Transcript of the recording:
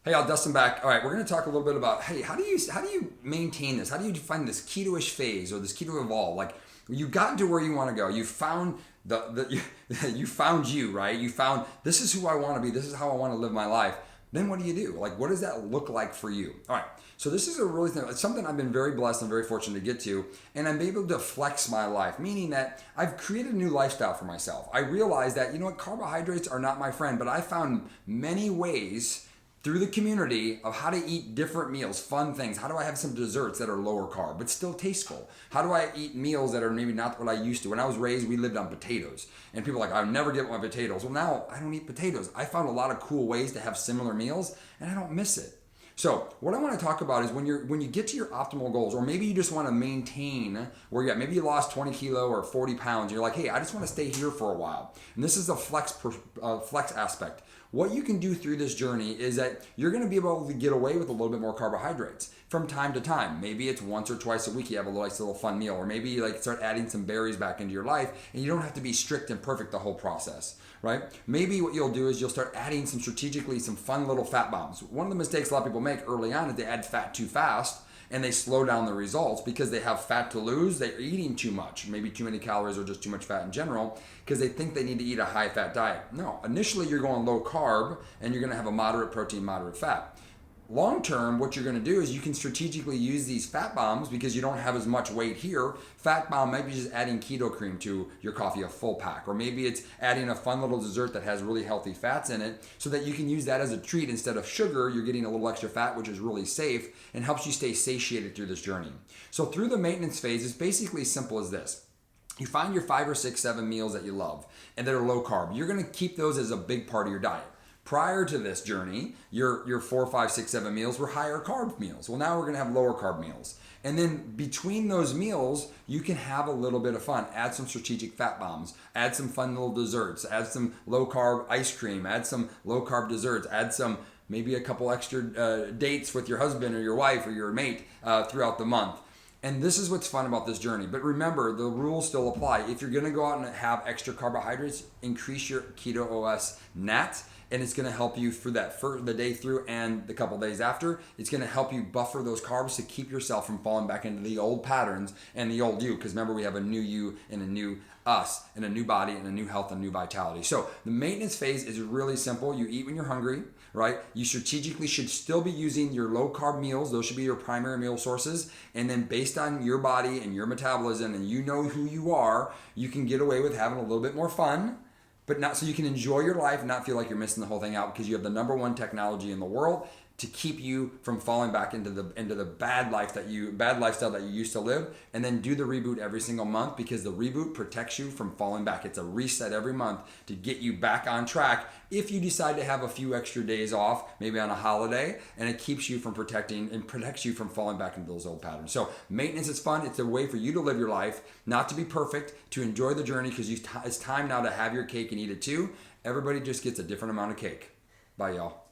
Hey, I'll dust them back. All right, we're going to talk a little bit about, hey, how do you maintain this? How do you define this keto-ish phase or this keto evolve? Like, you've gotten to where you want to go. You found you found you, right? You found this is who I want to be. This is how I want to live my life. Then what do you do? Like, what does that look like for you? All right. So this is it's something I've been very blessed and very fortunate to get to, and I'm able to flex my life, meaning that I've created a new lifestyle for myself. I realized that, you know what, carbohydrates are not my friend, but I found many ways through the community of how to eat different meals, fun things. How do I have some desserts that are lower carb but still tasteful? How do I eat meals that are maybe not what I used to? When I was raised, we lived on potatoes. And people are like, I'll never give up my potatoes. Well, now I don't eat potatoes. I found a lot of cool ways to have similar meals and I don't miss it. So what I want to talk about is when you get to your optimal goals, or maybe you just want to maintain where you're at. Maybe you lost 20 kilo or 40 pounds. You're like, hey, I just want to stay here for a while. And this is the flex aspect. What you can do through this journey is that you're going to be able to get away with a little bit more carbohydrates from time to time. Maybe it's once or twice a week you have a nice little fun meal, or maybe you like start adding some berries back into your life, and you don't have to be strict and perfect the whole process, right? Maybe what you'll do is you'll start adding some fun little fat bombs. One of the mistakes a lot of people make early on is they add fat too fast, and they slow down the results because they have fat to lose. They're eating too much, maybe too many calories or just too much fat in general, because they think they need to eat a high fat diet. No, initially you're going low carb and you're gonna have a moderate protein, moderate fat. Long term, what you're going to do is you can strategically use these fat bombs because you don't have as much weight here. Fat bomb might be just adding keto cream to your coffee, a full pack, or maybe it's adding a fun little dessert that has really healthy fats in it so that you can use that as a treat. Instead of sugar, you're getting a little extra fat, which is really safe and helps you stay satiated through this journey. So through the maintenance phase, it's basically as simple as this. You find your 5 or 6, 7 meals that you love and that are low carb. You're going to keep those as a big part of your diet. Prior to this journey, your 4, 5, 6, 7 meals were higher carb meals. Well, now we're going to have lower carb meals. And then between those meals, you can have a little bit of fun. Add some strategic fat bombs. Add some fun little desserts. Add some low carb ice cream. Add some low carb desserts. Add some maybe a couple extra dates with your husband or your wife or your mate throughout the month. And this is what's fun about this journey. But remember, the rules still apply. If you're going to go out and have extra carbohydrates, increase your Keto OS NAT. And it's going to help you for the day through and the couple days after. It's going to help you buffer those carbs to keep yourself from falling back into the old patterns and the old you. Because remember, we have a new you and a new us and a new body and a new health and new vitality. So the maintenance phase is really simple. You eat when you're hungry, right? You strategically should still be using your low carb meals. Those should be your primary meal sources. And then based on your body and your metabolism and you know who you are, you can get away with having a little bit more fun, but not so you can enjoy your life and not feel like you're missing the whole thing out because you have the number one technology in the world to keep you from falling back into the bad lifestyle that you used to live, and then do the reboot every single month because the reboot protects you from falling back. It's a reset every month to get you back on track if you decide to have a few extra days off, maybe on a holiday, and it keeps you from protects you from falling back into those old patterns. So maintenance is fun. It's a way for you to live your life, not to be perfect, to enjoy the journey because it's time now to have your cake and eat it too. Everybody just gets a different amount of cake. Bye, y'all.